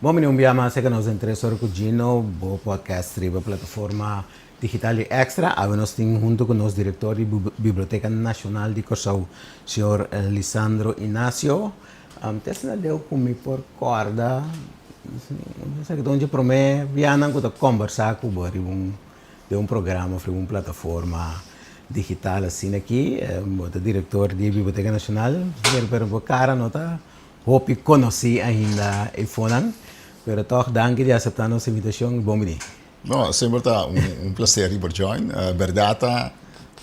Bom, meu nome é Márcio, que nós interessamos com o Gino, o podcast riba plataforma digital extra. Nós temos junto com o nosso diretor da Biblioteca Nacional de Corsau, o senhor Lisandro Inácio. Tessa deu comigo por corda, não sei onde promete, viajan com conversar com o de programa, de uma plataforma digital assim aqui, o diretor da Biblioteca Nacional, pero cara nota, hope conheci ainda e fonan. Pero toch, dank je acceptar nossa invitação. Bom dia. No, sempre está prazer ir por join. Verdade,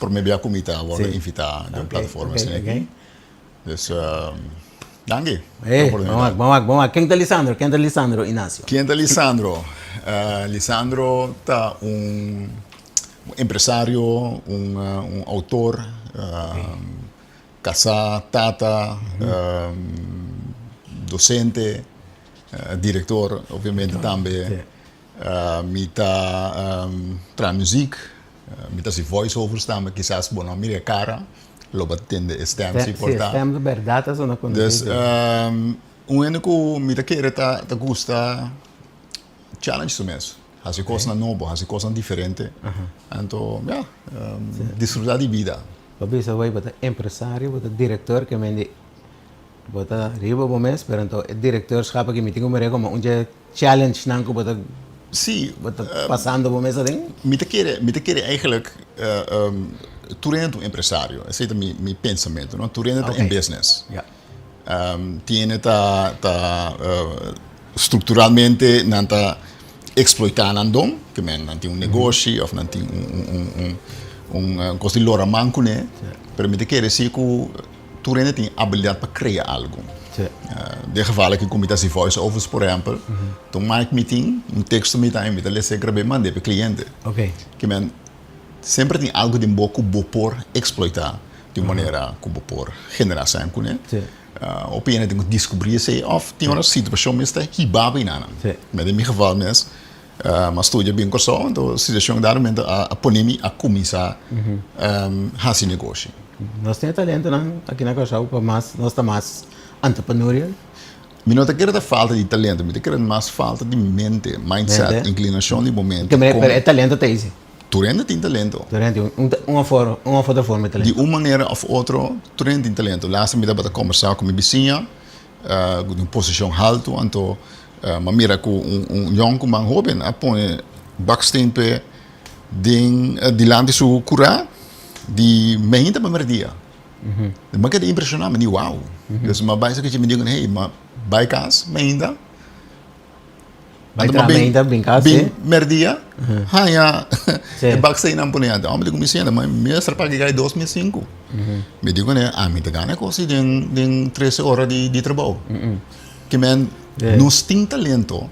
por me via comida, vou invitar na plataforma assim aqui. Dus, dank je. Vamos. Quem é Lisandro? Quem é Lisandro Inácio? Quem é Lisandro? Lisandro está empresário, autor, casa, tata, docente. Diretor, obviamente, também. Me tá tra muziek, me tá voice-overs também, quizás, bom, não me cara, logo atende stem, se portar. Stem de verdade, ou não Dus, único, me tá querer, tá gusta challenge mesmo. As coisas novo, as coisas diferentes. Então, desfrutar de vida. Papi, você vai para empresário, para diretor, que me bota riba bom mês, pero então o diretorschap que me tem como um challenge não que bota passando bom mês assim. Me te querer eigenlijk toerend empresário, esse é meu pensamento, não toerend em business. Tiene estruturalmente não tá exploitando andom, que não tem negócio ou não tem coisa de lora manco né, pero me te querer se que toerende tem habilidade para criar algo. De gevallen que comita se voice-overs, por exemplo, então mic meeting, texto meeting, me dá sempre bem mandar para cliente. Que men sempre tem algo de boa que por exploitar de maneira que por generação, né? Op een tem que descobrir se of tem uma situação mesmo que babe nana. Mas em meu geval mesmo, mas estou já bem com só, então a situação da momento a ponemi a começar a se negócio. Nós temos talento aqui na Corsau, mas nós estamos mais entrepreneurial. Me não quero falta de talento, me quero mais falta de mente, mindset, inclinação de momento. Que é talento tem isso. Turende tem talento. Turende uma outra forma de talento. De uma maneira ou outra, turende tem talento. Laatst me dava conversar com minha vizinha, em posição alta, então, mas mira com jong man jovem, põe baksteen pe de lande su cura. Die meente bij mijn dia. Maar ik heb impressionant, maar niet wauw. Dus maar bij zo'n me denken, hey, maar bij kaas, meente. Bij meente, bij kaas, hè? Merdia, ha ja, de baksteen aan poneer. Dan moet ik me zeggen, maar meestal pak ik 2005. Me digo né, me te gana coisa de 13 horas de trabalho. Que men nos tem talento.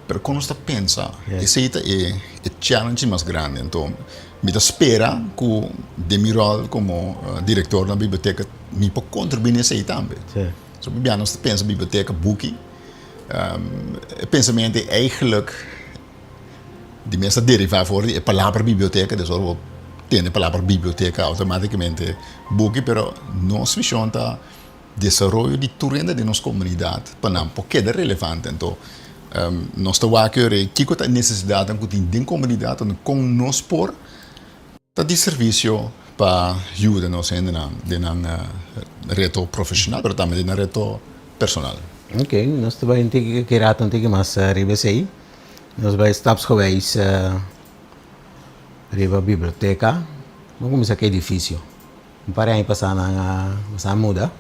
Pero quando você pensa, esse é o challenge mais grande. Então, me espera que de meu rol como diretor da biblioteca me pode contribuir nesse aí também. So, we nós pensa biblioteca boekie. Pensamento é eigenlijk de meeste derivar voor de palavra biblioteca, dus we tem a palavra biblioteca automaticamente boekie, pero nós visão tá desenvolvimento de turenda de nossa comunidade para não porque é relevante. Então, nós estamos aqui que a necessidade de comunidade com nós por dat is servicio para ayudarnos en un reto profesional, pero también en un reto personal. Ok, nós vamos ter que rato mais arriba aí. Nós vamos estar geweest arriba a biblioteca. Vamos começar aqui edifício. Para aí passar na muda.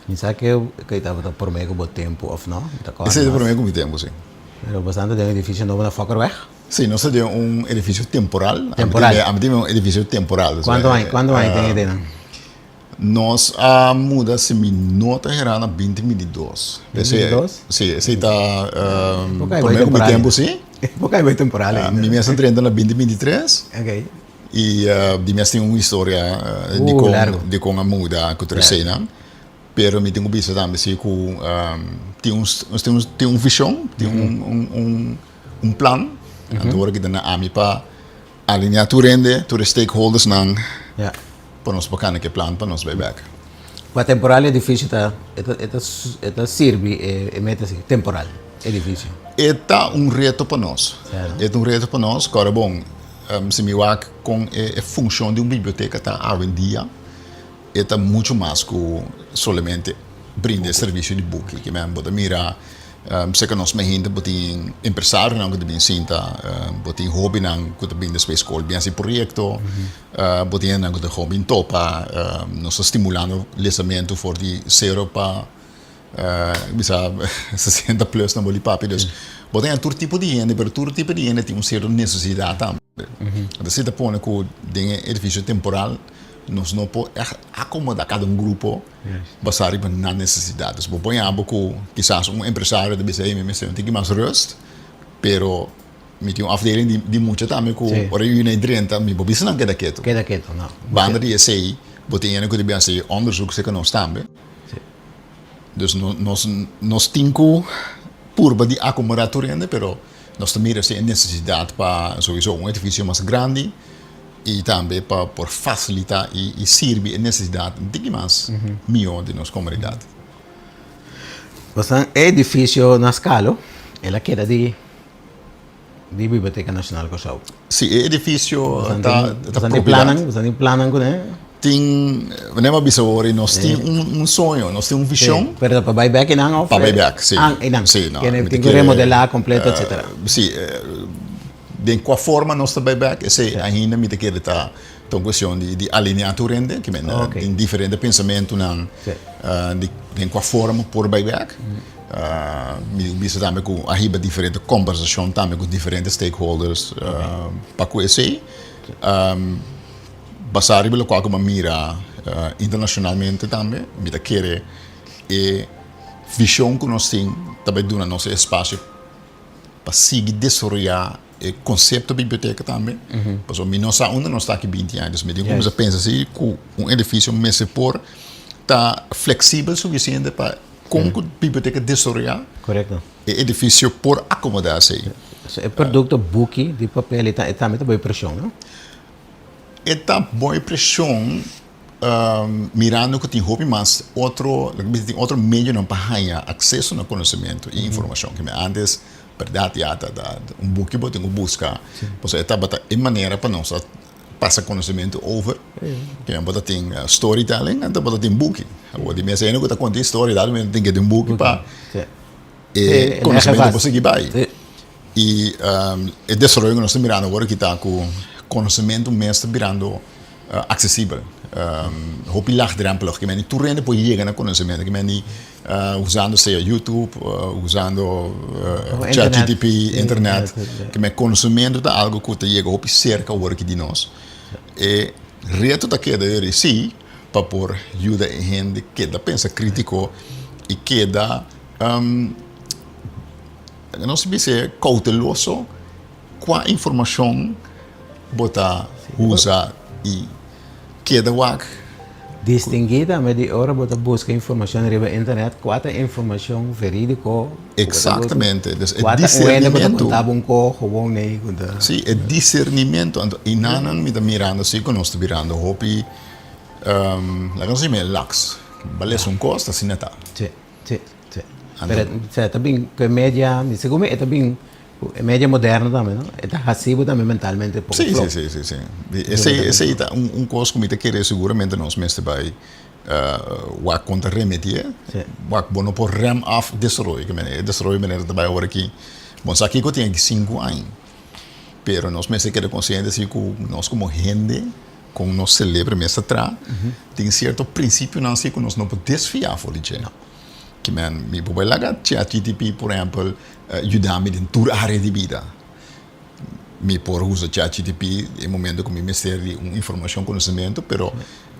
Pensar que estava por meio com o tempo ou não? Esse é por meio com o tempo, sim. Pero bastante de edifício novo na Fokkerweg. Sim, nós temos edifício temporal. Temos edifício temporal. Quando tem ideia? Nós mudamos mi nota geral na 2022. 2022? Sim, esse está por meio com o tempo, sim. Porque é temporal ainda. Mi mês entrando na 2023. Ok. E de mês tem uma história de como a muda que eu sei, não? Pero me tenho visto também se com tem visão, tem plan. Agora que na AMI para alinhar turende, stakeholders nang para nós bacana que plan para nós buyback. A temporal é difícil, serve é temporal. edifício. Está reto para nós. Certo. É reto para nós. Agora, bom, se me vai com a função de uma biblioteca tá hoje em dia, está muito mais que somente brindar serviço de book. Que me bota mira, se que nós me ainda botem empresário não que também sinta, botem hobby não que também depois escolhe bem esse projeto, botem não que de hobby topa, nós estimulando o lançamento for de 0 para bisa 60 plus na bolipapi dus botem todo tipo de gente, pero todo tipo de gente tem uma certa necessidade também. Então se põe que tem edifício temporal, nós não podemos acomodar cada grupo basado na necessidades. Por exemplo, que quizás empresário de BCM tem que mais rust, pero me tem uma afdeling de muito também que ora eu nem 30, me bobisa não queda quieto. Queda quieto, não. Banda de sei, botem ainda que deve ser onderzoek que nós também. Dus nós temos curva de acomodar ainda, pero nós também temos necessidade para sowieso edifício mais grande e também para por facilitar e servir a necessidade de mais melhor de nossa comunidade. Basta edifício na Scalo, ela queda de Biblioteca Nacional Kosovo. Sim, o edifício está Bastante planam com né? Tem, não é bisawori, nós temos sonho, nós temos visão. Pero para buyback não? Para buyback, sim. Sim, não. Tem que remodelar completo, etc. Sim, de qual forma nós está buyback, esse ainda me quer estar uma questão de alinhar o rende, que tem diferentes pensamentos de qual forma por buyback. Me bisa também com a riba diferente conversação também com diferentes stakeholders para conhecer. Basari pelo qual como mira internacionalmente também, me da querer e visão que nós temos também do nosso espaço para seguir desenvolver o conceito da biblioteca também. Porque nós onde nós está aqui 20 anos, me digo como pensa assim, que edifício me por tá flexível o suficiente para como a biblioteca desenvolver. Correto. O edifício por acomodar-se. O produto book de papel é também boa pressão, não? Esta boa pressão, mirando que tem hobby, mas outro meio não para ganhar acesso ao conhecimento e informação. Que antes, verdade, book tem que buscar. Pois esta bota é maneira para nós passar conhecimento over. Que bota tem storytelling, então bota tem book. O de minha cena que está contando storytelling, tem que ter book para conhecimento para seguir vai. E o desenvolvimento que nós estamos mirando agora que está com conhecimento mesmo virando acessível. Hoop laagdrempelig. Que men niet toerende por llegar a conhecimento. Que men niet usando seja YouTube, usando ChatGPT, internet. Que men conhecimento é algo que te chega hoop cerca o que de nós. E reto da queda eu sim para por ajuda a gente que da pensa crítico e que da não se diz cauteloso com a informação bota usa e queda wak distinguida mas de hora bota busca informação na internet quanta informação verídico exatamente dus het discernimento sim é discernimento e nanan me da mirando assim que nós mirando hopi la cosa me lax vale um costa assim neta sim pero também que média me segundo é também média moderna também, não? É passivo também mentalmente. Sim. Esse é coisa que me quer seguramente nós mesmos vai o contra remediar, o bom por rem af destroy, que me destroy maneira de vai agora aqui. Bom, aqui que eu tenho 5 anos, pero nós mesmos queremos consciente assim que nós como gente, como nós celebra mesmo atrás, tem certo princípio não assim que nós não podemos desfiar for de que me pode lagar ChatGPT por exemplo ajudar-me em toda a área de vida. Me por usar ChatGPT em momento que me mistério uma informação, conhecimento, pero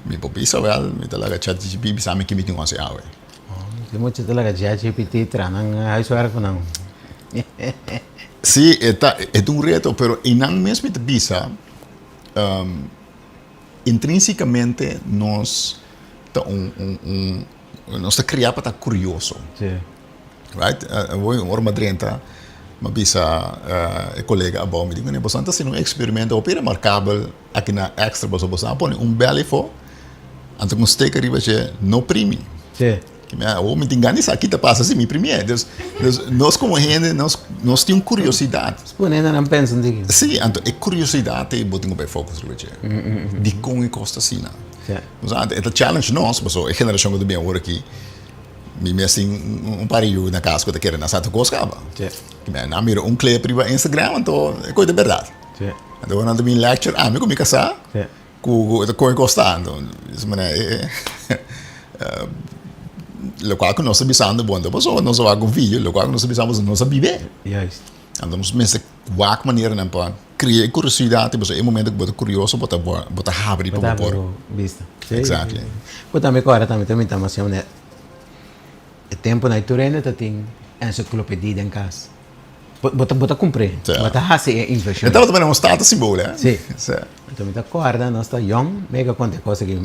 me pode saber, me tá lagar ChatGPT bisa me que me tem uma se awe. Que muito tá lagar ChatGPT tranang housework ko não. Sim, é um reto, pero não mesmo te bisa intrinsecamente nós tá nós está criado para estar curioso. Sim. Right? Vou uma 30, mas bisa colega abau me digo, né, você está sendo experimento opera marcável aqui na extra você põe belo fo, então com steak arriba je no primi. Sim. me engano, isso aqui passa assim, primeiro. Nós como gente, nós temos curiosidade. Exponendo, não pensam de que. Sim, então, é curiosidade, botando bem foco sobre isso. De como é costa assim, não. É o challenge nós, mas a geração que eu bem agora aqui, me assim parilho na casa que eu quero na Santa Coscaba. Na mira clipe para Instagram, então é coisa de verdade. Então, quando eu me lecture, me comigo casar, com o costa, então, isso lo qual que nós sabemos bom, então nós vamos com vídeo, lo qual que nós sabemos nós viver. Então nós mesmo qualquer maneira não para criar curiosidade, mas é momento que você curioso, você abre para por vista. Exactly. Mas também agora também estamos assim, né? O tempo na Turena tem enciclopedia em casa. Bota cumprir, bota fazer inversão. Então também é um status simbolo, né? Sim. Então me acorda, nós está young, mega quanta coisa que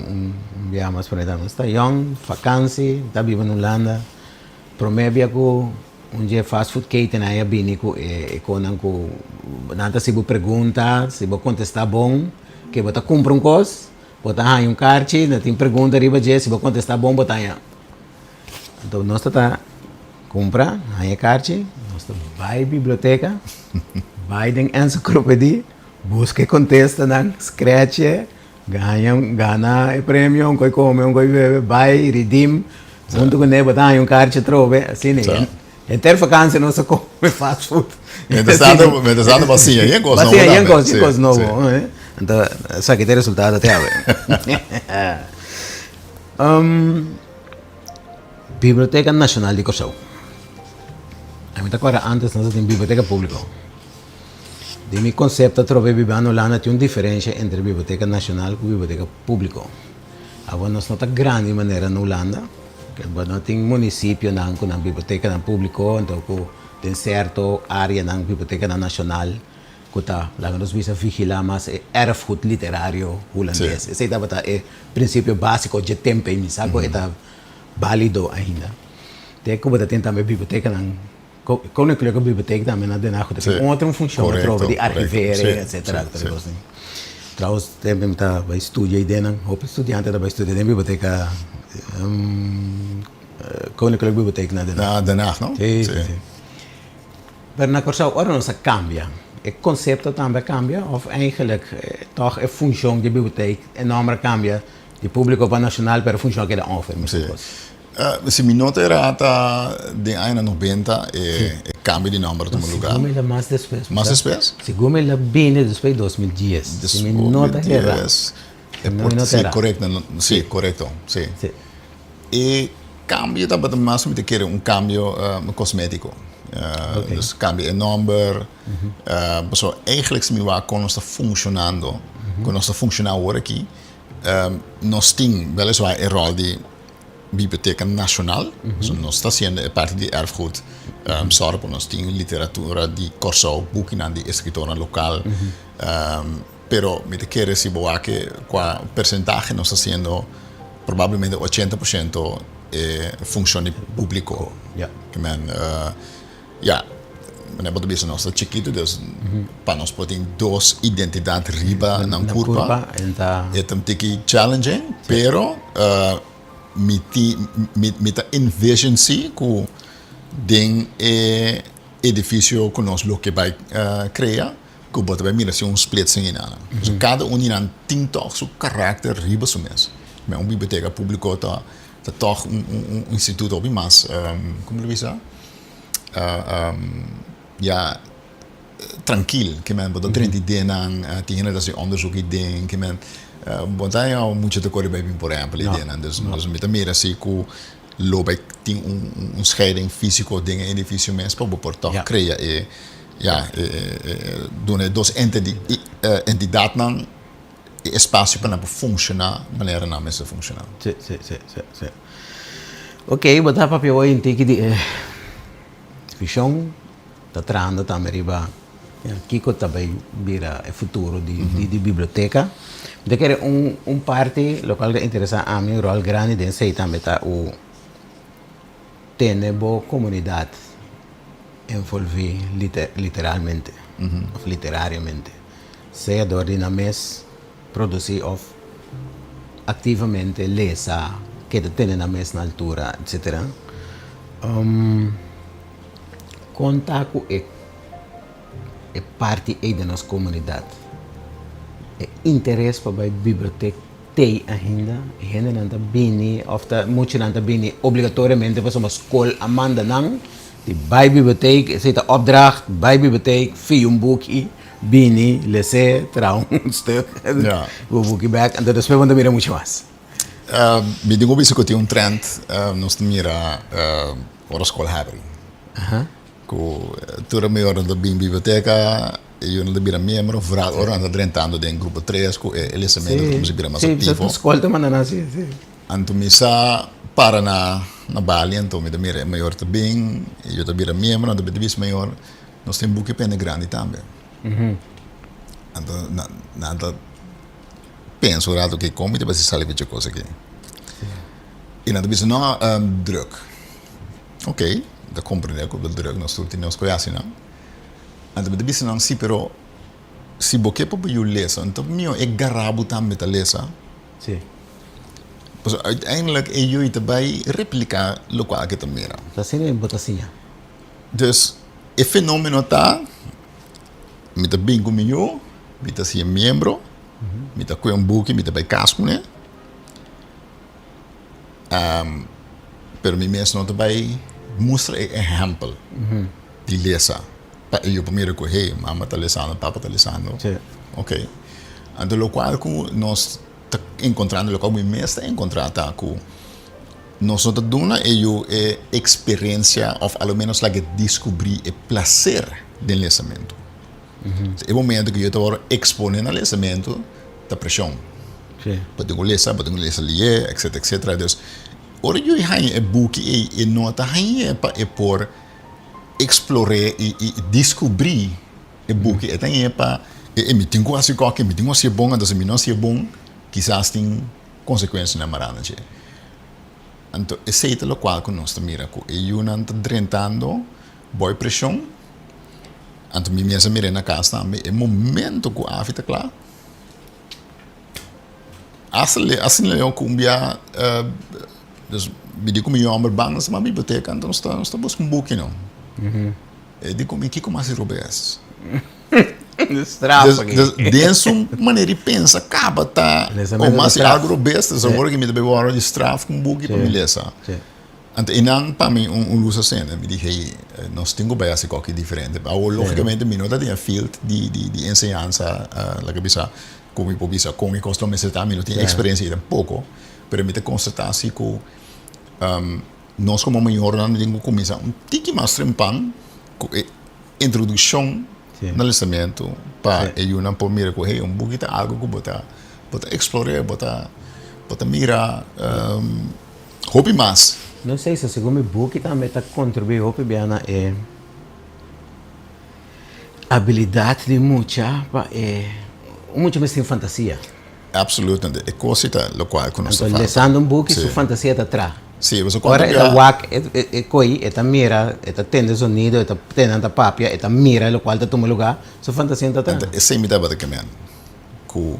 viamos por aí, nós está young, vacância, está vivendo na Holanda, promete que dia fast food que tem aí bem com nada se você pergunta, se você contestar bom, que você compra coisa, você aí carte, não tem pergunta riba se você contestar bom, você aí. Então nós está compra, aí carte, nós vai à biblioteca, vai em enciclopedia, busca contesta na scratch, ganha o prêmio, coi come, coi bebe, vai, redeem, junto com ele, botar carte, trove, assim, né? É ter vacância, não se come fast food. Interessante, bacia, aí é coisa nova. Bacia, aí é coisa nova, né? Então, só que tem resultado até agora. Biblioteca Nacional de Cochabamba. A mim agora antes nós tínhamos biblioteca pública. De meu conceito, trove bibano lá tem uma diferença entre biblioteca nacional e biblioteca pública. Agora nós não está grande maneira na Holanda, que não tem município com a biblioteca pública, então tem certa área na biblioteca nacional que está lá nós vamos vigilar mais erfgoed literário holandês. Esse é o princípio básico de tempo e saco está válido ainda. Tem como tem também biblioteca quando eu coloco a biblioteca também na denarco tem outra função de arquiver etc. Trouxe também vai estudar aí dentro, o estudante vai estudar na biblioteca Koninklijke Bibliotheek na denarco, não? Sim. Maar na Curaçao, ora não se cambia. O conceito também cambia, of eigenlijk toch a função de biblioteca enorme cambia, de público para nacional, para a função que é ongeveer. Se me nota era de anos 90 cambio de número de lugar. Segundo ele mais depois. Mais depois? Segundo ele bem depois 2010. Se me nota era. Sim, correto. Sim, correto. Sim. E cambio também mais me quer cambio cosmético. Dus cambio de número. So eigenlijk se me va con está funcionando, con está funcionando agora aqui, nós temos weliswaar een rol de Biblioteca Nacional, so nós está sendo parte de erfgoed, zorg nós temos literatura de Curaçao, boeken de escritora local, pero me quer se boa que qua percentuaje nós está sendo provavelmente 80% função de público. Meneer Botobis nós está chiquito, dus para nós podemos duas identidades riba na curva, é também challenging, pero me ta envision si que den edifício que nós lo que vai criar, que bota vai mirar se splitsing in ana. So cada tem toch seu caráter riba so mes. Mas biblioteca pública tá toch instituto op mas como ele diz? Tranquilo, que men bota 30 dias tinha dat onderzoek idee, que men bota já muito de coisa bem por exemplo idee, dus met meer assim que loop tem scheiding físico dingen edifício mes para por toch criar doen dos entidade nan espaço para funcionar maneira na mesa funcionar. Sim. Ok, botar papel aí tem que visão está trando também riba Kiko também vira o futuro de biblioteca. De que parte local que interessa a mim rol grande de sei também tá o ter boa comunidade envolver literalmente ou literariamente, seja door na mes produzir ou ativamente lesa que tem na mesma altura, etc. Conta com é parte aí da nossa comunidade. É interesse para a biblioteca tem ainda, ainda não está bem, ou muito não está bem, obrigatoriamente para uma escola amanda não, de bij bibliotheek, zit de opdracht, bij bibliotheek, via een boekje, bini, lezen, trouw, een stuk, Ja. een boekje back, en dat is wel meer mucho más. Me digo isso que tem um trend, nós mira a escola abre. Com toda meia hora da biblioteca, eu não devia membro, vooral ora anda drentando de grupo 3, com eles também como se vira mais ativo. Sim, escola também não assim, sim. Anto misa para na Bali, então me mira maior também, eu também membro, ando bem maior, nós temos buque pena grande também. Anto nada penso rato que como te vai se sair de coisa aqui. E nada bisa não druk. Ok, da compreender que o druk nós tudo nós conhece não. Anto me bisa não si pero si boque para eu lesa, então meu é garabo também ta lesa. Sim. Pues uiteindelijk en jullie erbij replica lo qual que mira. Dat zijn een botacinha. Dus el fenomeno está met de bingo mio, met de zie membro, met de koe een boekje, met de bij casco né. Pero mi mes não erbij mostra een exemplo die lesa. Pa eu primeiro que hey, mama tá lesando, papa tá lesando. Sim. Ok. Então lo qual que nós encontrando lo que o mês está encontrando com nós não dona é experiência ou ao menos lá que descobrir o prazer do lançamento. É o momento que eu estou expondo no lançamento da pressão. Pode ler, ler, etc, etc. Então, ora eu há book e nota é por explorar e descobrir o book é também para me tenho quase qualquer me tenho se é bom, então se me não se é bom quizás tem consequências na marana. Então, esse é o qual que nós mira com e eu não estou drentando boa pressão. Então, me mesmo mira na casa também é momento que a fita claro. Assim eu cumbia, me digo que eu amo bangas na biblioteca, então nós buscando book não. E digo me que como assim robes. Dessa maneira de pensar, acaba tá como se algo besta, só agora que me deve hora de straf com book para me ler. Então, e não para mim luz assim, me disse, nós temos bem assim qualquer diferente. Logicamente, me não tem field de ensinança, lá que bisa como eu bisa como eu costumo ser também não tem experiência um pouco, pero me te constatar assim que nós como maior não temos começar tique mais trempan, introdução no lançamento para eu não por mira com hey book tá algo que bota explorar, bota mira hobby mais. Não sei se segundo o book também está contribuindo hobby bem na habilidade de muita muito mais tem fantasia. Absolutamente, é coisa lo qual que nós fazemos. Então, lendo book, sua fantasia está atrás. Sim, você agora é wak, é coi, é mira, é tende sonido, é tende papia, é mira, o qual está tomando lugar, sua fantasia está atrás. É sempre dava que man, que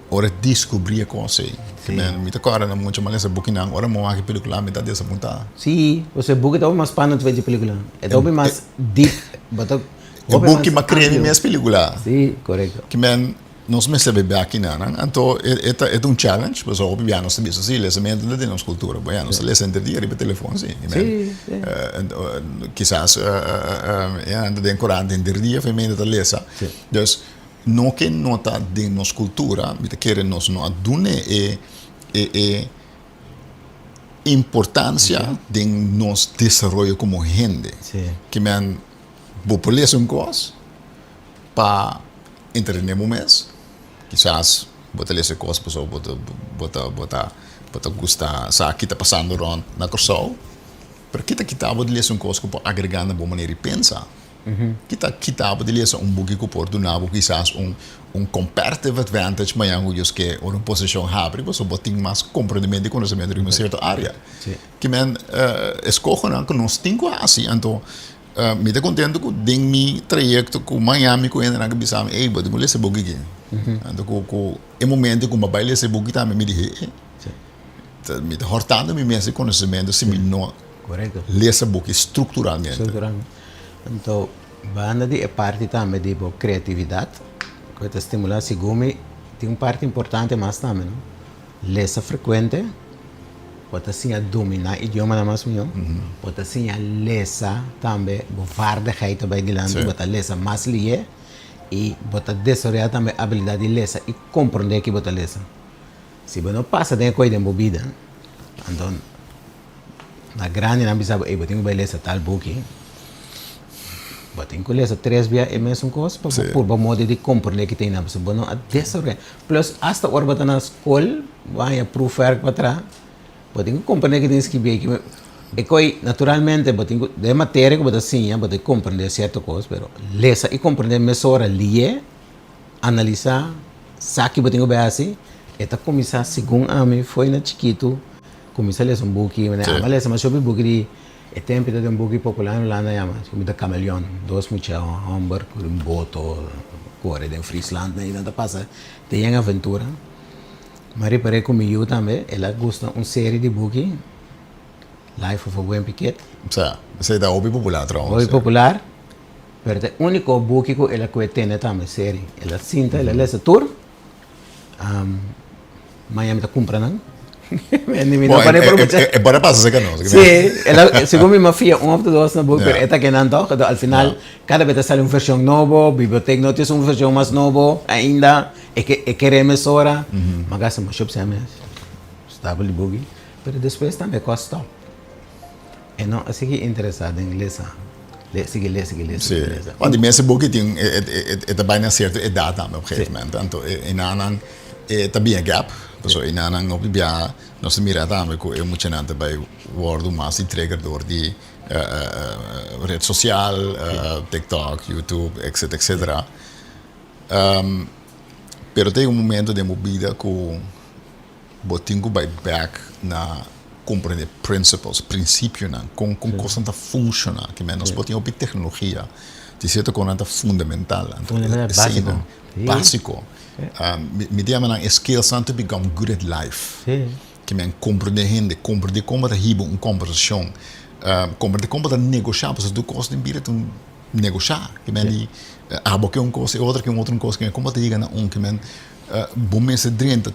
ora descobrir a coisa, que man, me tá agora não muito mais essa book não, ora mo aqui película me tá dessa ponta. Sim, você book tá mais pano de película, é tá mais deep, bota. O book ma creme minhas película. Sim, correto. Que man nós me sabemos aqui não, então é um challenge, mas o hobby nós sabemos assim, lançamento da nossa cultura, bem, nós lemos entre dia por telefone, sim, quizás anda de encorante entre dia, feminino da lesa, então não que nota de nossa cultura, me quer nós não adune é importância de nosso desenvolvimento como gente, que man vou por ler coisa para entrenar um mês. Quizás bota essa coisa pessoal bota gostar sabe que está passando around na corso porque kita pode ler coisa que pode agregar na boa maneira de pensar kita pode ler book que pode dar quizás comparative advantage mas eu que uma posição abre você pode ter mais compreendimento e conhecimento em uma certa área que man escolha que nós temos assim então me está contente com meu trajeto com Miami com ainda naquele bisam ei pode ler esse book aqui então com o momento que uma baile esse book também me disse met hortando mi mensen conhecimento se mi no Correcto. lezen boek estruturalmente. Estruturalmente. Então, banda de parte também de criatividade, que te estimula sigumi, tem parte importante mais também, não? Lesa frequente, pode assim dominar idioma na mais melhor, pode assim lesa também, vaardigheid bij die landen, pode lesa mais lie e pode desarrollar também a habilidade de lesa e compreender que pode lesa. Se você não passa de coisa de bebida, então na grande não precisa, eu tenho que lesa tal book. Tenho que ler 3 vezes a mesma coisa por modo de compreender que tem na pessoa. Bueno, a desarrollar. Plus, hasta agora você na escola, vai a provar para trás. Tenho que compreender que tem que ver. E que, naturalmente, de matéria que você ensina, você compreender certa coisa, mas ler e compreender mesora, ler, analisar, sabe que você tem que ver assim, e tá começar, segundo a mim, foi na chiquito, começar a ler um book, mas eu vi book de é tempo de um book popular lá na Yama, como da Camaleão, dois muchachos, Hamburg, um boto, corre de Friesland, e nada passa, tem uma aventura. Mas reparei comigo também, ela gosta uma série de book, Life of a Gwen Piquet. Você é hobby popular, trouwens. Hobby popular, mas o único book que ela tem também série, ela sinta, ela lê tour, Miami está comprando. É para passar que não. Sim, segundo minha filha, ou dois na book, mas esta que não toca, ao final, cada vez sai uma versão nova, biblioteca não tem uma versão mais nova ainda, é que remessora, mas gasta mais shop sempre, estável de book, mas depois também custa. E não, assim que interessado em ler, seguir. Want die mensen boeken die het bijna certa idade op een gegeven moment. Tanto in aanhang tabi een gap. So in aanhang op die ja, nós mira também que eu muito nada bij worden mas die trigger door die rede social, TikTok, YouTube, etc. Pero tem momento de movida que botingo by back na compreender principles, princípio na com constante funciona que menos botinho op tecnologia. De certa conanta fundamental, básico. Me diamo skills to become good at life. Que men compreender como te hibo uma conversação, compreender como te negociar, porque tu costa de tu negociar. Que men abo que coisa, outra coisa, que como te diga na que men bom mês drenta,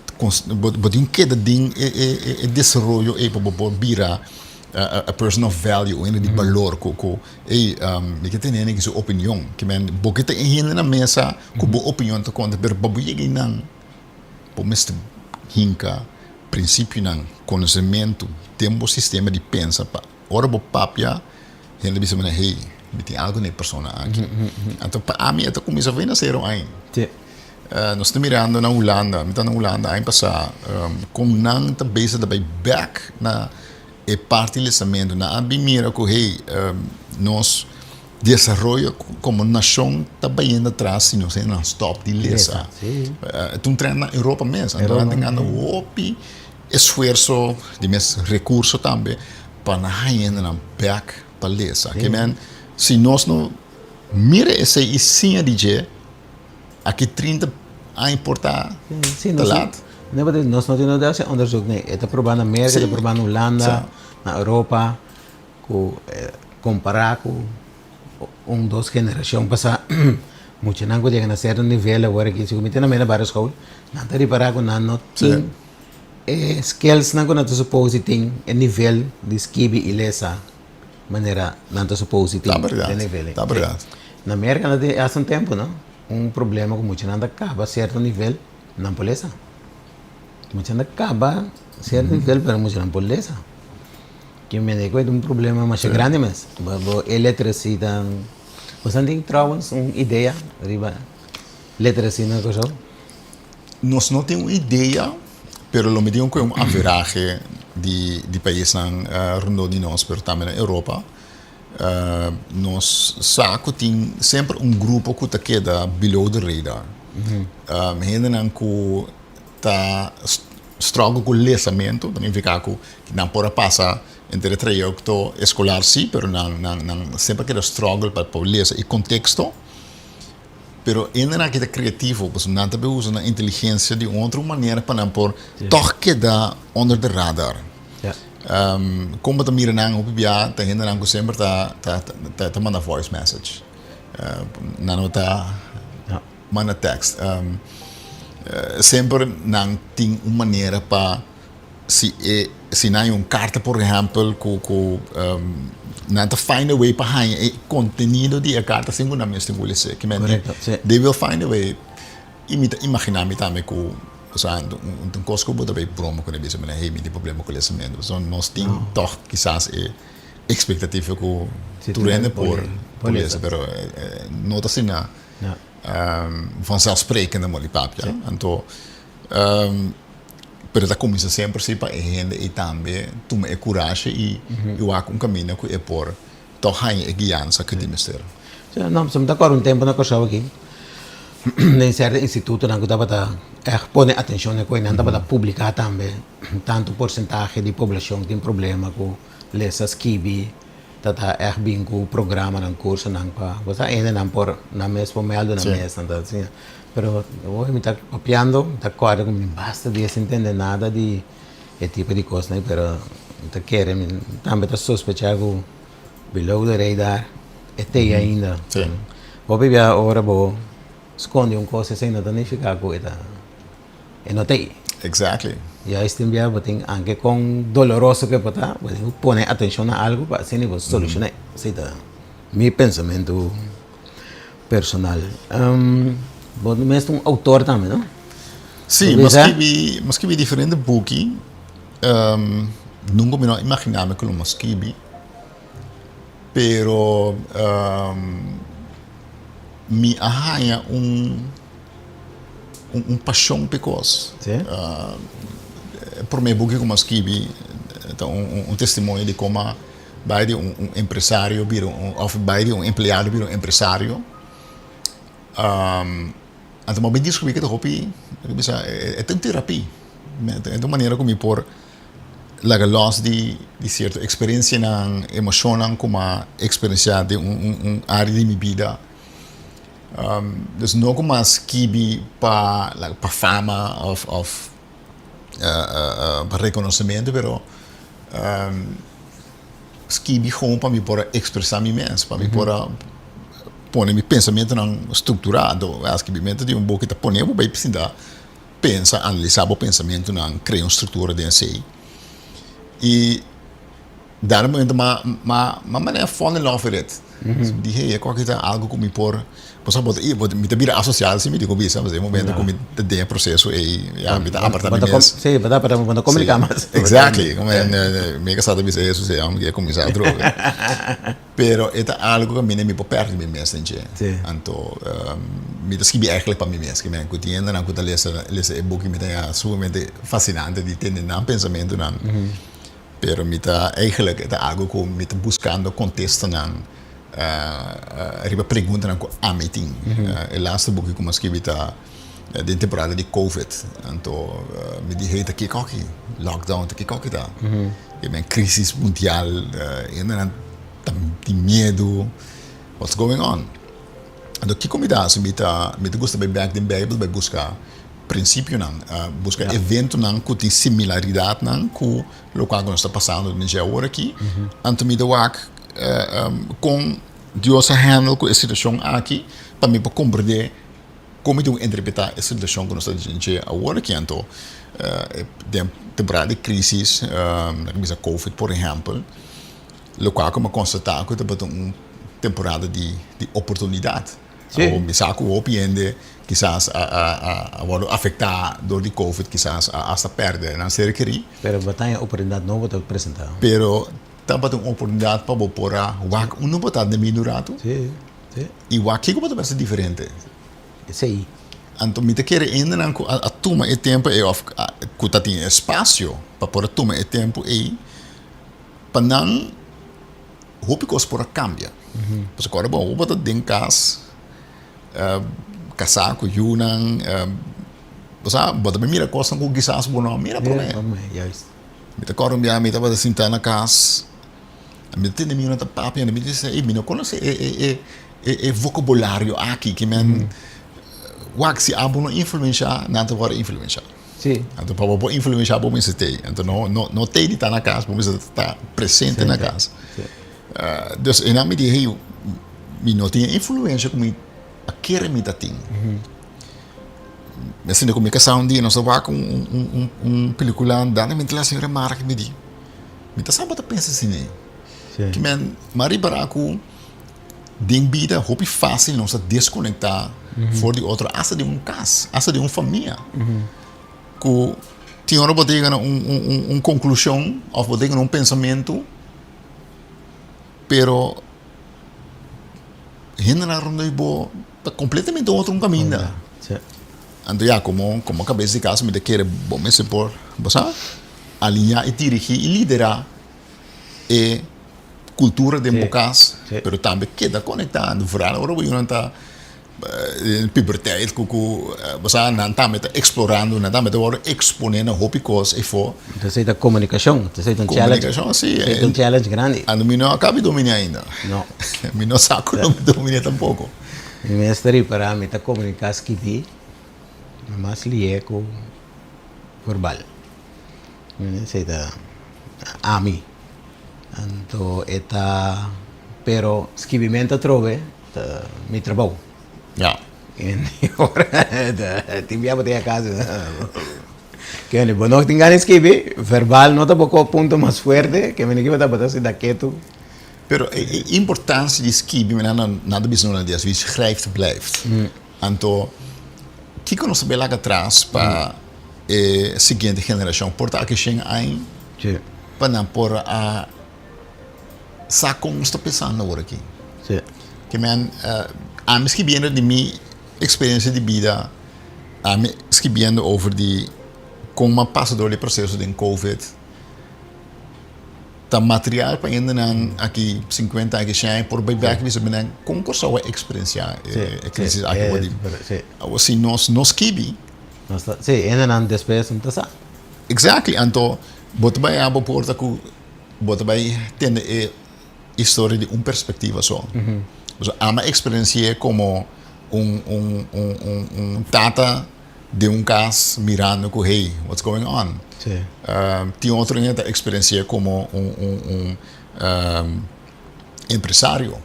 botin que de ding e desenvolvimento e para bira a personal value en die valor ko ik het in een opinion que men bokete in na mesa ko bo opinion to conta per babu yegi nan po meste hinka princípio nan conhecimento tempo sistema de pensa pa ora bo papia ele bisa mana hey biti algo ne persona aqui então pa ami ato começa a ver na zero aí nós estamos mirando na Holanda, ano passado, como não está bezig daarbij back na e parte lançamento na abimira que nós desenvolvemos como nação também indo atrás se nós não stop de lesa. Tu treina na Europa mesmo, então tem um opi esforço de mais recurso também para ir na back para lesa. Que men se nós não mira esse e sim DJ aqui 30 a importar te laat. Nee, maar nós não temos nada onderzoek. Nee, het is probando na América, het is probando na Holanda, na Europa, comparar com duas gerações passar, muito não chega a certo nível agora que se comete na minha barra escola, não está reparar com não tem skills não quando tu supose tem nível de skibi e lesa maneira não tu supose tem nível. Tá verdade. Na América não tem há um tempo, não? Problema com muito não acaba certo nível não pode mucha gente acaba certo nível para mucha não pode que me digo é problema mais grande mas eletricidade você tem trouxas ideia riba eletricidade coisa nós não temos ideia pero lo mediam com average de países rondom de nós pero também na Europa nós saco tem sempre grupo que queda below the radar ainda não que tá struggle com o lançamento, significa que não pode passar entre o trajecto escolar sim, mas não sempre que struggle para ler e contexto Pero ainda que é criativo, pues não também usa a inteligência de outra maneira para não por toch queda under the radar. Como tu mira nang upibia, ta ainda nang sempre ta manda voice message. Não tá manda text. Sempre nang ting uma maneira para se não carta por exemplo não find a way para ganhar conteúdo de a carta sem uma mesma estimulação que they will find a way imaginar-me também que um coisa que eu também promo quando eu vejo mas hey me tem problema com o lesamento então nós temos toch quizás expectativa que tu rende por lezen pero não assim na vanzelfsprekende molipapja então pero da começa sempre se para gente e também tu me coragem e eu acho caminho que é por tocar em guiança que demonstrar. Não, estamos de acordo tempo na coisa aqui. Em certo instituto não dá para pôr atenção na coisa, não dá para publicar também tanto porcentagem de população tem problema com lesas kibi, tata bem com o programa ng curso ng pa, basta ainda não por na mesmo meio na mesa, então assim. Pero hoje me está copiando, está acordo que basta de entender nada de esse tipo de coisa, né? Pero está querendo, também está sospechando below the radar, até ainda. Sim. Vou beber agora vou esconde coisa sem nada nem ficar com ela, e não tem. Exactly. E aí este dia vou ter anche com doloroso que pode estar, vou pôr atenção a algo para assim vou solucionar, sei tá. Meu pensamento personal. Bom, mesmo autor também, não? Sim, mas que vi diferente book. Nunca me não imaginava que eu escrevi, pero me arranha paixão pecosa. Por meu book como escrevi, então testemunho de como vai de empresário vira ou vai de empregado vira empresário. Então, mas bem descobri que é uma terapia. É uma maneira como por laga loss de certa experiência na emoção como a experiência de área de minha vida. Dus não como as kibi para fama of para reconhecimento, pero kibi gewoon para mim para expressar mim mesmo, para mim para pôr meu pensamento não estruturado, acho que mente de pouco que põe eu vai precisar pensar, analisar o pensamento não criar uma estrutura de si e dar um momento maneira fall in love with it. Dije é qualquer algo como por posso botar me também associado se me digo isso mas é momento como de processo e me dá apartamento sim para comunicar mais exactly como me casado me isso se é que começar droga pero é algo que me pode perder me mesmo então me descrevi eigenlijk para mim mesmo que me cotidiano não que ler e book me tem sumamente fascinante de ter um pensamento não pero me tá eigenlijk é algo que me tá buscando contexto não arriba pergunta na a meeting o laatste boek que eu escrevi tá de temporada de COVID então me disse que aqui lockdown que aqui tá e uma crise mundial ainda tem medo what's going on então que como dá se me gosta de back in Bible vai buscar princípio não buscar evento não que tem similaridade não com o local que nós está passando no dia agora aqui então me dá com Deus handle com a situação aqui para mim para compreender como eu interpretar a situação que nós estamos vivendo agora aqui então temporada de crise na COVID por exemplo local como constatar que é uma temporada de oportunidade ou me saco o opinião quizás a afetar door die COVID quizás hasta perder na série pero batalha oportunidade não vou te apresentar pero dapat uma oportunidade para pôr wak não botar de minurato e wak que pode ser diferente sim então me te quer ainda não a toma e tempo e of que tá tem espaço para pôr toma e tempo e para não hope que os por cambia porque agora bom botar dentro cas casar com Yunnan você bota mira coisa com quizás bom mira problema me te corro me tava sentar na casa me tem minha nota papo e me disse me não conhece vocabulário aqui que men wak si abo no influência não te vora influência. Sim. Então para bo influência abo me se tem. Então não te de tá na casa, bo me se tá presente na casa. Dus en dan me die hey me não tinha influência como a querer me tá tem. Assim de comunicação dia nós vá com película dan me tela senhora marca me di. Me tá sabe tá pensa assim, né? Sim. Que men mari baraku ding vida hopi fácil não se desconectar voor die outro asa de caso, asa de família. Que tinha hora botar conclusão ou botar pensamento, pero generar ibo tá completamente outro caminho. Então já como cabeça de casa me de querer bom me se por, você alinhar e dirigir e liderar e cultura de bocas, pero também queda conectado. Vooral agora we não tá puberteit, você não tá met explorando, não tá met agora exponendo hobby coisas e for. Então é da comunicação, então é um challenge. Comunicação sim. É um challenge grande. Ando me não acaba de dominar ainda. Não. Me não saco não domina tampouco. E mestre para me tá comunicar que mas lieco verbal. Sei da ami. Então eta pero escrevimento trove mi trabalho. Ja. En ora timbiamo te a casa. Que é bom não tenho escrever verbal não tá pouco ponto mais forte que me equipa tá botar se da quieto. Pero importância de escrever nada bijzonder is, wie schrijft blijft. Então que nós sabemos lá atrás para a seguinte geração, porta que chega aí, para não por a saco nós está pensando agora aqui. Que man, a me escrevendo de minha experiência de vida, a me escrevendo over de como passa door o processo de COVID, tá material para ainda não aqui 50 anos já por bem back vi sobre não concurso a experiência a crise aqui pode assim nós kibi sim ainda não despesa não tá exactly então bota bem a porta que bota bem tem história de perspectiva só então a minha experiência como tata de caso mirando que hey what's going on tinha outra experiência como empresário,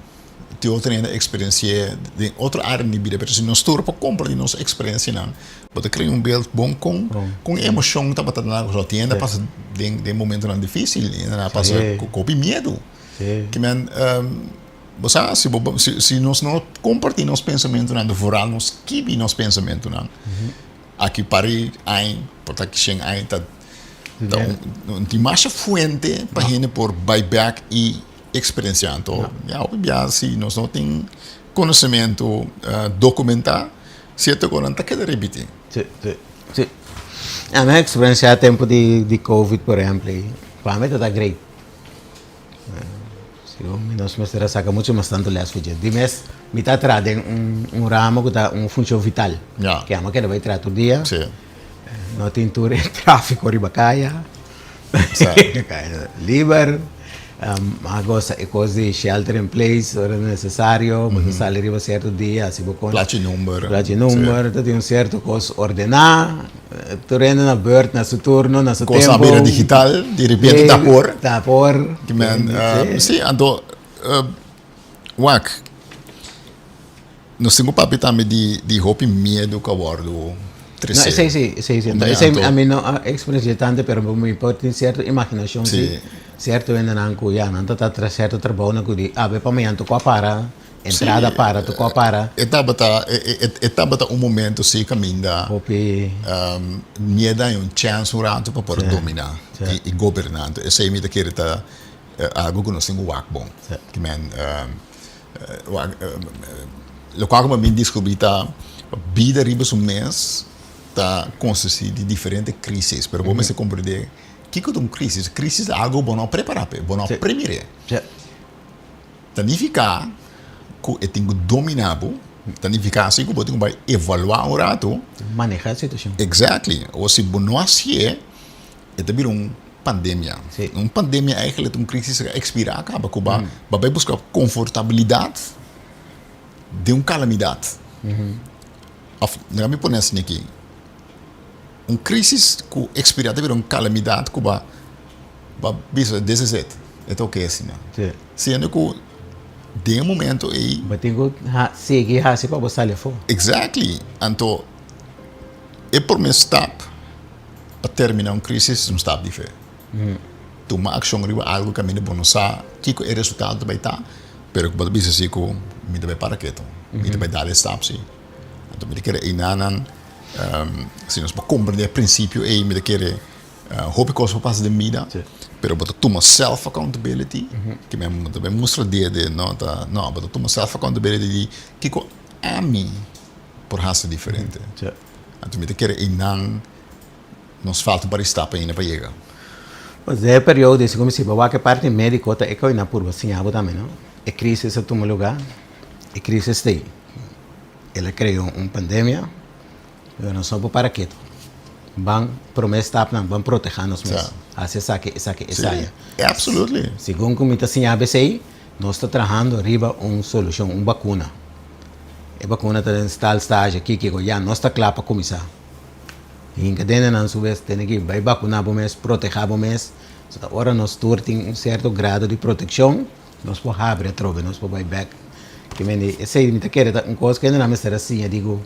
tinha outra experiência de outra área de vida, mas se nós turpo compra de nossa experiência não, pode criar beeld bom com emoção tá batendo na sua tienda passa de momento não difícil, ainda passa com medo, que man você se nós não compartilhamos nosso pensamento não, de vooral nós kibi nosso pensamento não, aqui pare aí, porque que chega aí tá então, tem mais fuente para gente por buyback e experiência. Então, já se nós não tem conhecimento documentar, certo que não está querendo repetir. Sim. A minha experiência a tempo de COVID, por exemplo, para mim está great. Nós me saca muito mais tanto las fechas. De mês, me está trazendo ramo que está função vital. Que é uma que vai tratar todo dia. Sim. Não tem tráfico de bacaia, livre, agora é coisa de shelter in place, se necessário, mas sai arriba certo dia, se você plaatje nummer, tem certo coisa ordenar, tu rende na beurt, na seu turno, na seu tempo. Coisa digital, de repente tá por. Que man, sim, então, wak, nós temos papel também de hope medo que abordo. No, sí. Entonces, a mí no experiencia tanto, pero me importa cierta imaginación, sí. Cierto, en el cuya, no está cierto trabajo, no cuya, ve para mí, tu para, entrada para, tu para. Etapa momento, sim, caminha. Miedo é chance rato para poder dominar e governar. Esse é me querer algo que nós temos bom. Que man, lo qual me descobri vida riba mês está consiste de diferentes crises, mas vamos compreender que é uma crise. Crise é algo bom preparar, bom primeiro. Significa que eu tenho dominado, significa assim que eu tenho que evaluar o rato, manejar a situação. Exactly. Ou se não assim é também uma pandemia. Uma pandemia é uma crise que expira acaba, que vai buscar confortabilidade de uma calamidade. Não me põe assim aqui. Crise que expirada vira uma calamidade que vai bisa 17. É o que é assim, né? Sendo que de um momento aí. Mas tem que seguir assim para você levar. Exactly. Então, é por mim stop para terminar uma crise, um stop de fé. Uma ação riba algo que a minha bonosa, que é resultado vai estar, pero que pode bisa assim que me deve para quieto, me deve dar stop sim. Então me quer inanan, se nós para compreender princípio aí me quer hope que os passa de mida, pero para tomar self accountability, que me mostra de não, para tomar self accountability que co a mim por raça diferente. Então me quer inan nos falta para stop ainda para chegar. Mas é período assim como se vai que parte médica é que na por assim algo também, não? É crise se toma lugar, é crise está aí. Ela criou uma pandemia, eu não sou para quieto. Vão promessa não, vão proteger nós mesmos. Assim saque. Absolutely. Segundo como está assim ABC, nós está trabalhando arriba uma solução, uma vacuna. A vacuna está em tal estágio aqui que já nós está claro para começar. E em cadena não subes tem que vai vacinar o mês, proteger o mês. Agora nós tem um certo grado de proteção, nós podemos abrir a trova, nós podemos back. Que me esse me tá querendo uma coisa que ainda não me será assim, eu digo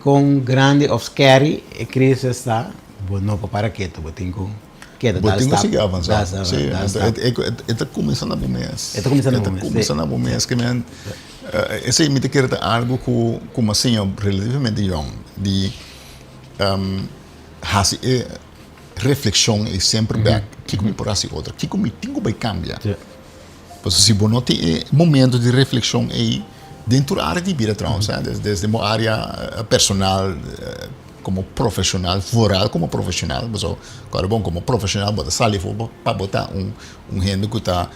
com grande of scary a crise está, não para quieto, tenho que dar stop. Seguir avançar. Sim, está começando a mês. Está começando a mês que me esse me tá querendo algo como assim relativamente young de reflexão é sempre back, que como por assim outra, que como tenho vai cambiar. Pois se você não tem momento de reflexão aí dentro da área de vida trouxe, desde uma área personal como profissional, fora como profissional, mas agora bom como profissional, bota sair para botar renda que tá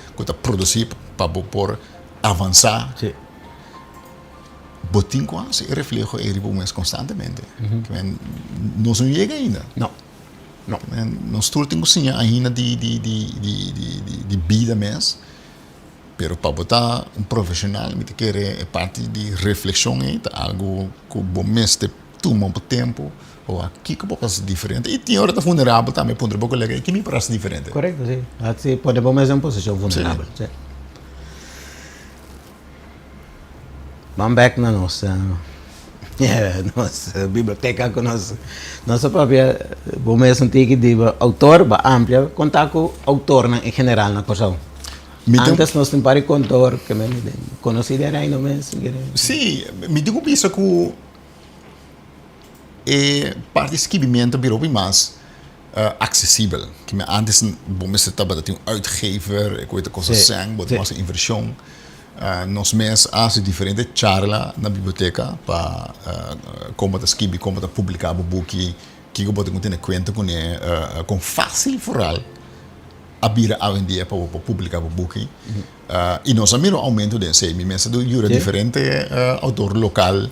produzir para por avançar. Botin quase reflejo aí mais constantemente. Não chega ainda. Não. Nós temos sim ainda de vida mesmo. Pero para botar profissional, me quer é parte de reflexão aí, algo que bom mês toma um tempo ou aqui que pode ser diferente. E tem hora da vulnerável também, pode um pouco legal, que me parece diferente. Correto, sim. Assim pode bom mesmo em posição vulnerável. Vamos back na nossa biblioteca com nossa própria bom mesmo tem que de autor amplia contar com o autor em geral na coisa. Antes nós temos para contor que me conhecido aí não mesmo. Sim, me digo isso que é parte de escrevimento virou mais acessível. Que antes bom mesmo estava tinha uitgever, ik weet coisas sang, wat was inversão. Nós mesmos fazemos diferentes charlas na biblioteca para como escrever, como publicar o book, que eu posso ter conta com fácil foral. Abrir a dia para publicar o book. E nós também aumento de ser, mesmo do jura diferente autor local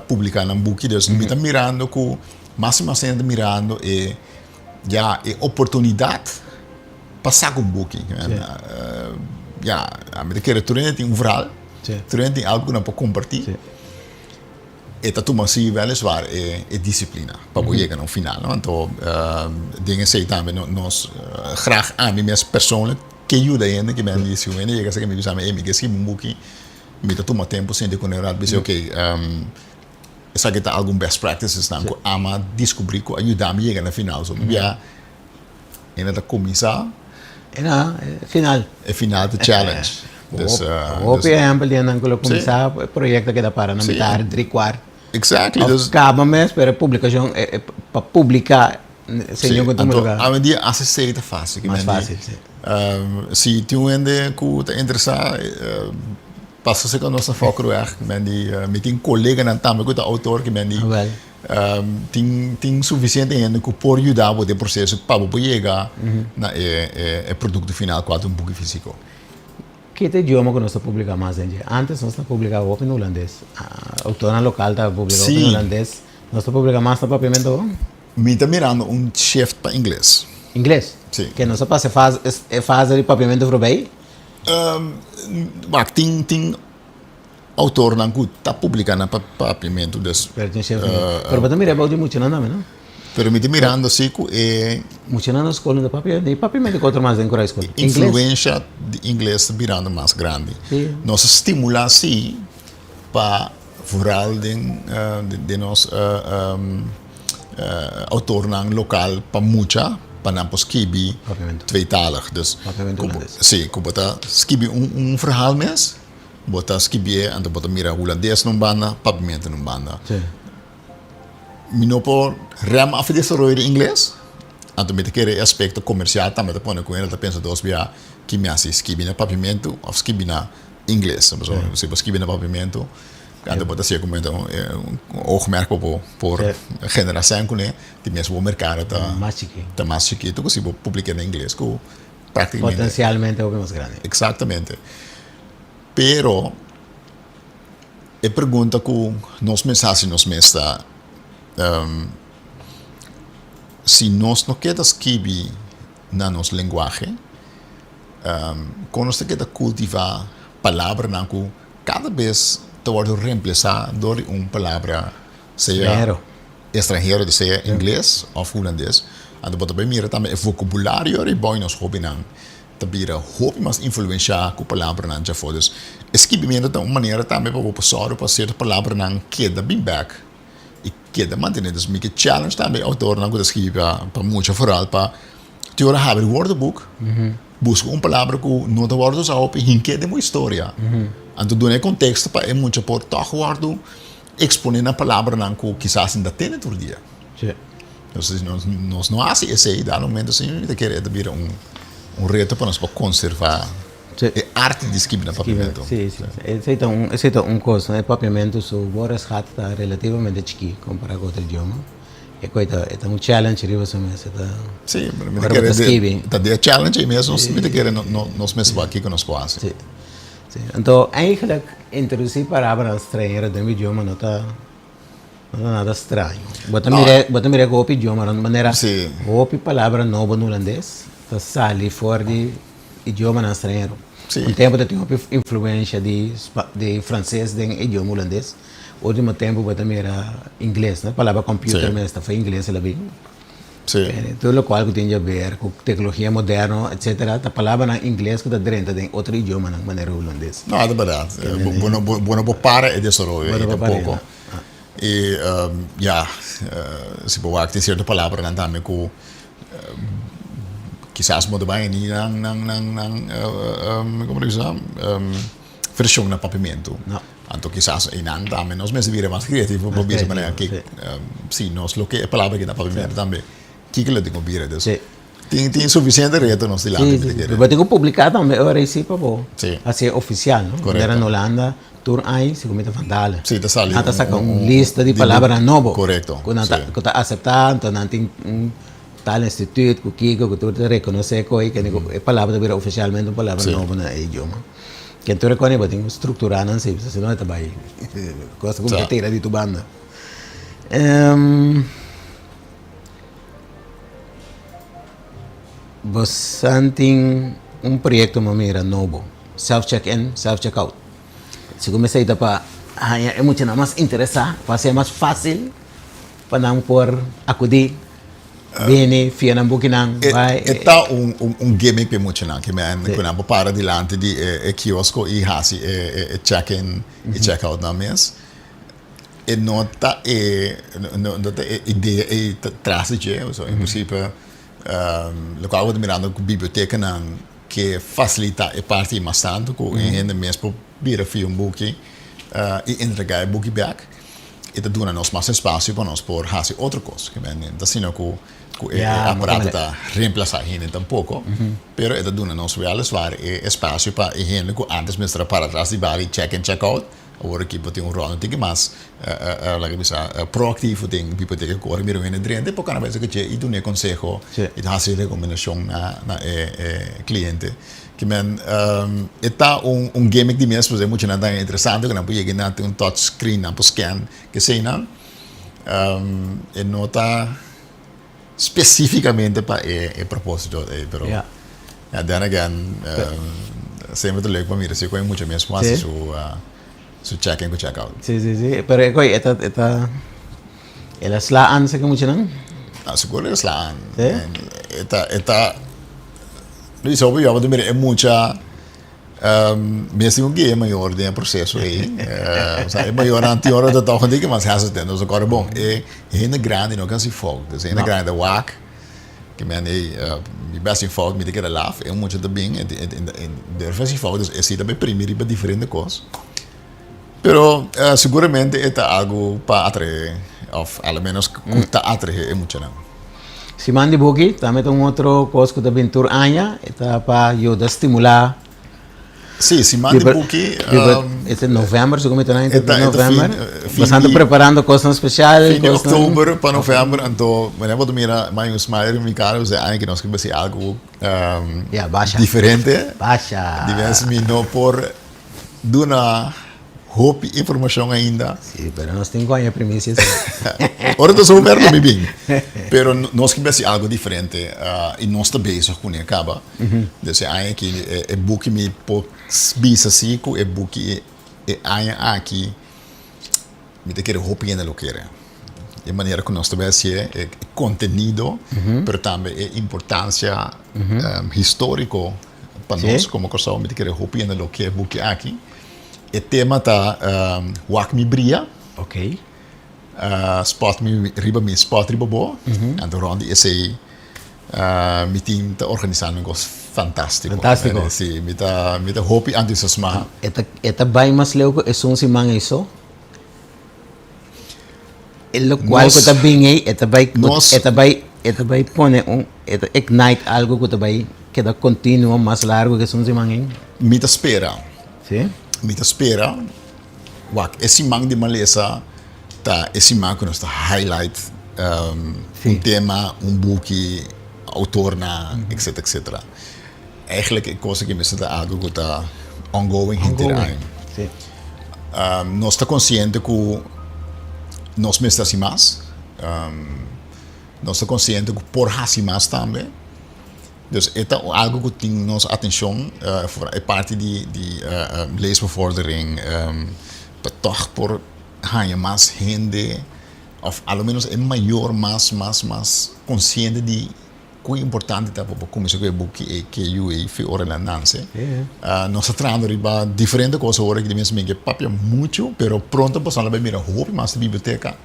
publicar um book, então me está mirando com máxima gente mirando é oportunidade passar com um book. A me quer tem um verhaal, tem algo que não pode compartilhar. E tá tudo assim, weliswaar, é disciplina para chegar no final. Então, dingen sei também nós graag aan mim mesmo persoonlijk que ajuda ainda que me disse, eu ainda chega me bisa me que escrever um book, me tá tomando tempo sem de conhecer, dizer ok, essa que tá algum best practices não, que ama descobrir que ajuda me chegar no final, so já ainda tá começar. Final. É final do challenge. Por exemplo, quando começar o projeto que dá para na metade, 3/4. Exactly. Acaba mesmo para publicação, para publicar sem nenhum outro lugar. A medida aceita fácil. Mais fácil, sim. Se tem um ende que está interessado, passa-se com a nossa foco me tem colega na também que é autor que tem suficiente ainda que por ajudar o processo para chegar na produto final quase um pouco físico. Que idioma que nós publicamos mais antes nós publicava em holandês. A autora local estava publicando em holandês. Nós publicamos mais no papiamento. Me está mirando shift para inglês. Inglês? Sim. Que nós faz de papiamento para bem? Tem autor não que está publicando para papiamento des Pero para mira about muito nada, não? permite mirando assim que Muito na escola da papel, nem papel me contra mais em Coreia escola. influência de inglês virando mais grande. Sim. Nós estimula assim para vooral de nós autor não local para muita para não escrever Papiamento. tweetalig. Dus Papiamento holandês. sim, que bota escrever verhaal mes, bota escrever en dan bota mira holandês num banda, papiamento num banda. Sim. Minopo rem af desarrollo de inglês. Anto met aquele aspecto comercial também te põe com ele, te pensa dos via que me assim escrever na papiamento ou escrever na inglês. Se você escrever na papiamento, anto bota ser como então oogmerk por geração com né, die mensen vão mercado tá mais chiquito, que se vou publicar em inglês, que praticamente Potencialmente é o mais grande. exatamente. Pero a pergunta que nós mensagens nos mesta se nós não queremos escrever na nossa linguagem, quando nós queremos cultivar palavras que cada vez te worden reemplazado por uma palavra, seja estrangeiro, seja inglês ou holandês. En dan bij mij também o vocabulário e bom nós hobby não tabira hobby mas influenciar com palavra não já fodes. Escrevimento de uma maneira também para passar para certa palavra não queda bem back e queda manter dus meio challenge também autor não que escreve para muito vooral para tu ora have woordenboek busca uma palavra que não te wordt usado para hinke de uma história. En tu dá contexto para é muito por toch guardo exponer a palavra não que quizás ainda tem outro dia. Sim. Então, nós não hacemos isso aí, dá no momento assim, de querer ter reto para nós para conservar a arte de escrever no papiamento. Sim, sim. Esse é coisa, né? Papiamento, so, boras hat está relativamente chique comparado com outro idioma. É coisa, é um challenge, riba se me está. Sim, mas querer ter challenge mesmo, nós me querer nós mesmo aqui que nós fazemos. Sim. Sim. Então, eigenlijk introduzir palavras estrangeiras no idioma não está nada estranho. Bota mire go idioma de maneira go palavra nova no holandês, tá sali fora de idioma na estrangeiro. Um tempo tem uma influência de francês de idioma holandês. Último tempo bota mire inglês, né? Palavra computer mesmo está foi inglês lá bem. Sim. Tudo o qual que tem a ver com tecnologia moderna, etc. A palavra na inglês que está dentro de outro idioma na maneira holandês. Não, é verdade. Bueno para e desenvolver tampouco. E se pode ter certa palavra não também que quizás muito bem como diz versão na papiamento. Então quizás não também nós mesmos viramos mais criativos para ver maneira que sim nós lo que a palavra que na papiamento também que ele tem que vir isso. Tem suficiente reto nós de lá. Eu tenho publicado também agora esse papo. Assim oficial, não? Era na Holanda. Tur aí se comenta vandala. Sim, tá sali. Ata saca lista de palavras novas. Correto. Quando tá aceitar, não tem tal instituto que tu reconhece que a palavra vira oficialmente uma palavra nova no idioma. Que tu reconhece tem estruturar não sei, se não é também coisa como tira de tu banda. Você tem projeto maneira novo, self check-in, self check-out. Se comecei a para é muito mais interessante, para ser mais fácil para não por acudir bem, fiar na buquinang, vai. Está gimmick bem muito não, que me quando para dilante de quiosco e hasi check-in e check-out na mês. E nota ideia e traço de, em princípio, local eu mirando com biblioteca não que facilita a parte mais tanto que ainda mesmo vira um book e entregar o book back e te dá nos mais espaço para nós por fazer outra coisa que bem assim não que o aparato está reemplazar ainda tampouco pero e te dá nos reales var espaço para e ainda que antes mesmo para trás de bali check in check out agora aqui tem rol tem que mais like proactivo tem biblioteca que agora miro ainda dentro porque na vez que e do ne consejo e fazer recomendação na cliente que men está gimmick de mesmo é muito nada interessante que não pode chegar na touch screen na scan que sei não e nota especificamente para o propósito pero then again sempre te leuk para mim se com muito mesmo assim So check in, check out. Sí. Pero ela slaan sa kamu nang? Siguro is laan. Sí? Luis, obvio, eu vou é muita mesmo que é maior do processo aí. É maior anterior da tal que mas has het dus agora bom é ainda grande não kan se fogo. Dus ainda grande wak que men die best in fout met ik er laaf é muito também em durf se fogo dus é também primeiro para diferente coisas. Pero seguramente é algo para atrair of al menos custa atrair é muito não. Si mandi buki, também tem outro coisa que também tur anya, eta para ajudar a estimular. Sim, si mandi buki. Este novembro, se começa em novembro. Bastante preparando coisas especiais. Em outubro para novembro, então, mas eu mira mais um smile em minha cara, você acha que nós queremos fazer algo diferente. Baixa. Diversos não por duna hope informação ainda. Sim, mas nós temos ganho primícias. Ora do super também bem. Pero nós queremos fazer algo diferente e nós estamos bezig com ele acaba. Dus acha que é book me por bisa sico é book é aqui me te quero hope ainda lo quero. De maneira que nós estamos fazer é conteúdo, pero também é importância histórico para nós como pessoa me te quero hope ainda lo quero book aqui. O tema tá Wak Mi Bria. Ok. Spot riba bo. En rond die essay mijn team te organiseren was fantastico. Fantastico. Sí, met de hoop en enthousiasme. Eta vai mas leuco é um simang isso. Lo qual que também é eta vai pone eta ignite algo que também queda continuo mais largo que um simang. Met espera. Sim. Met espera. Wak esse mang de malesa tá esse mang que nós highlight tema, boek, autor na, etc. Eigenlijk é coisa que me está algo que está ongoing hinteraan. Sim. Nós está consciente que nós mesmos assim mais. Nós está consciente que por assim mais também. Dus é algo que tem nossa atenção, é parte de leesbevordering, toch por ganhar mais gente, of ao menos é maior, mais consciente de quão importante é para começar com o book que eu e fui orelhandança. Nós estamos riba diferente coisas agora que mesmo que papia muito, pero pronto posso lá mirar hope mais da biblioteca.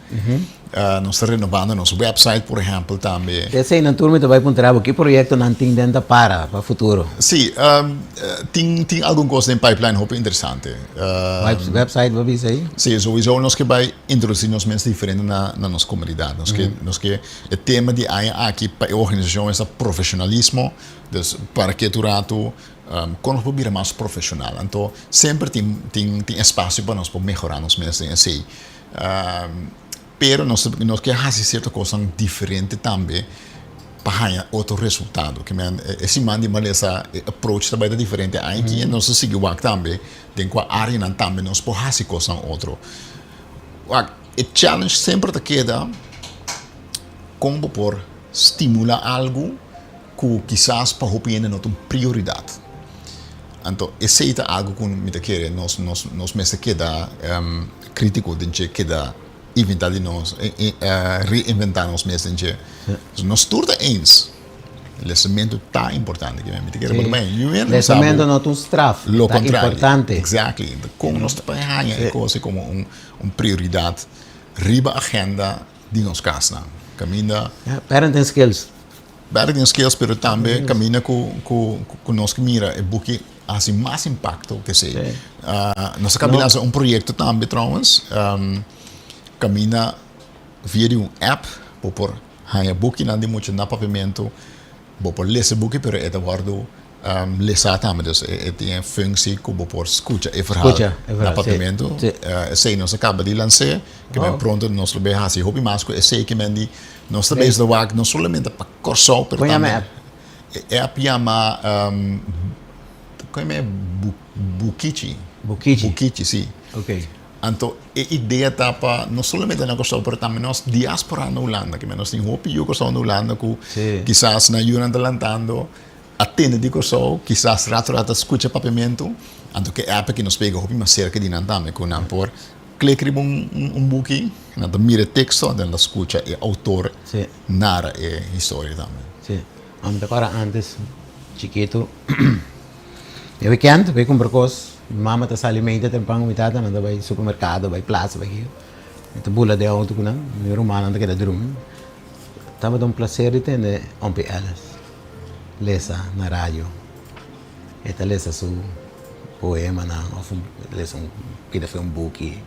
Nós estamos renovando nosso website, por exemplo, também. Esse aí na turma também para um trabalho, que projeto não tem dentro para o futuro? Sim, tem alguma coisa em pipeline hope interessante. Website, vai ver isso aí? Sim, sowieso nós que vai introduzir nos mensagens diferentes na nossa comunidade. Nós que o tema de aqui para a organização é profissionalismo, dus para que tu rato quando probeer mais profissional. Então sempre tem espaço para nós para melhorar nos mensagens assim. Pero nós queremos fazer certa coisa diferente também para ganhar outro resultado. Que esse man de malesa approach também é diferente. Aqui nós seguimos também tem qual área não também nós podemos fazer coisa outro. O challenge sempre te queda como por estimular algo que quizás para o não é uma prioridade. Então esse é algo que me quer nós mesmo queda crítico de que queda inventar de nós, reinventar nós mesmos. Nós todos eens. O lançamento está importante. O lançamento não é um straf. Está importante. Exactly. Como nós trabalhamos é coisa como uma prioridade. Riba agenda de nós casa. Camina. Parenting skills. Parenting skills, pero também camina com nós que mira é porque assim mais impacto que sei. Nós caminhamos um projeto também trouwens. Camina via app por hanya book na di muito na pavimento por lezen boek pero é guardo lesa também dus tem função como por escuta e verhaal na pavimento sei nós acaba de lançar que bem pronto nós lo bem assim hobby mais que sei que mendi nós também do wag não somente para corso pero também app chama como é Bukichi sim. Ok. Então, a ideia está para não somente na questão, mas também nós diáspora na Holanda, que nós temos hopi eu questão na Holanda que quizás na Yuna lantando atende de questão, quizás rato escuta papamento, Anto que app que nos pega hopi mas cerca de nantame con por clicar um book, nada mira texto, dan la escucha e autor Sí. narra e história também. Sí. A mí me acuerdo antes, chiquito, eu weekend, eu compro coisas, mama tá sali meio tempo, mi tata nanda vai supermercado, vai plaza, vai aqui. Então bula de auto kuna, meu irmão nanda que da drum. Tava dando prazer de ter elas. Lesa na rádio. Eta lesa su poema na, of lesa que foi book.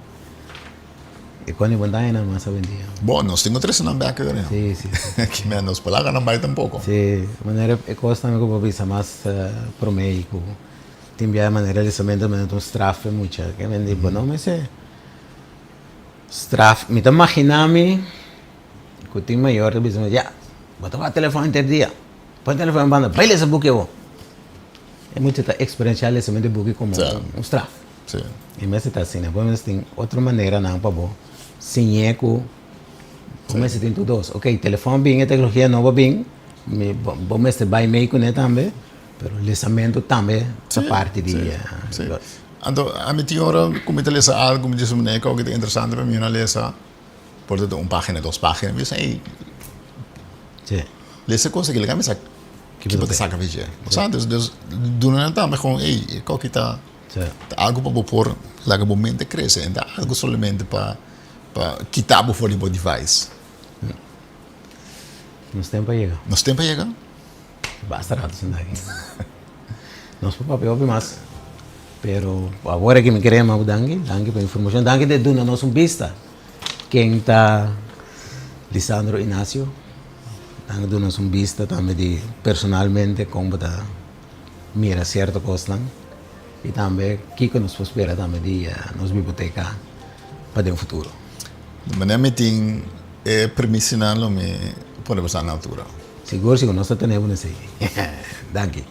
E quando eu andava na massa vendia. Bom, nós temos três na beca agora. Sí, sí, sí. Que me nos palaga não vai tampouco. Sí, maneira é costa me como bisa mais promeico. Timbia maneira de somente um strafe muita. Que me digo, não, mas é strafe. Me tá imaginando que tem maior de bisa, já. Bota o telefone inteiro dia. Põe o telefone banda, vai ler esse book eu. É muito experiencial esse mesmo book como strafe. Sim. E mas está assim, né? Mas tem outra maneira não para bom. Sem eco. Como se tem tudo. Ok, telefone bem, a tecnologia nova bem. Bom, mas vai meio com ele também. Mas o lançamento também essa parte de. Sim. Então, a minha senhora, como eu lesa algo, me disse que é interessante para mim, lesa, portanto, página, 2 páginas, eu sei, Sim. lesa coisa que legal, mas que pode sacar vídeo. Sabe, dus doen também com, ei, qual que tá algo para pôr, lá que o momento cresce, então algo somente para quitar o fone do device. Nos tempo chega. Nos tempo chega? Basta rato sem daqui. Nós papel mais. Pero agora que me queremos dangue pela informação, dangue de duna nós vista. Quem está Lisandro Inácio, dangue de nós vista também de personalmente como está mira certa coisa e também que nos espera também de nos biblioteca para o futuro. De maneira meeting é permissional me pode passar na altura. Seguro que nós temos nesse. Danke.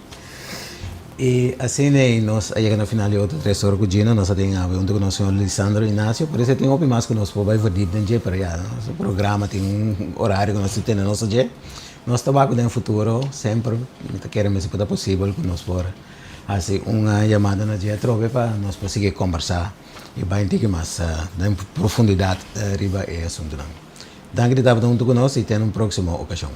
E assim, nós chegamos no final de outro 3 horas com Gino, nós temos junto com o senhor Lisandro Inácio, por isso tem um mais que nós podemos fazer dentro para já. Nosso programa tem horário que nós temos no nosso dia. Nós trabalhamos no futuro, sempre queremos se for possível que nós for assim uma chamada na dia trove para nós conseguir conversar e vai ter que mais em profundidade riba é assunto. Danke de estar junto conosco e até uma próxima ocasião.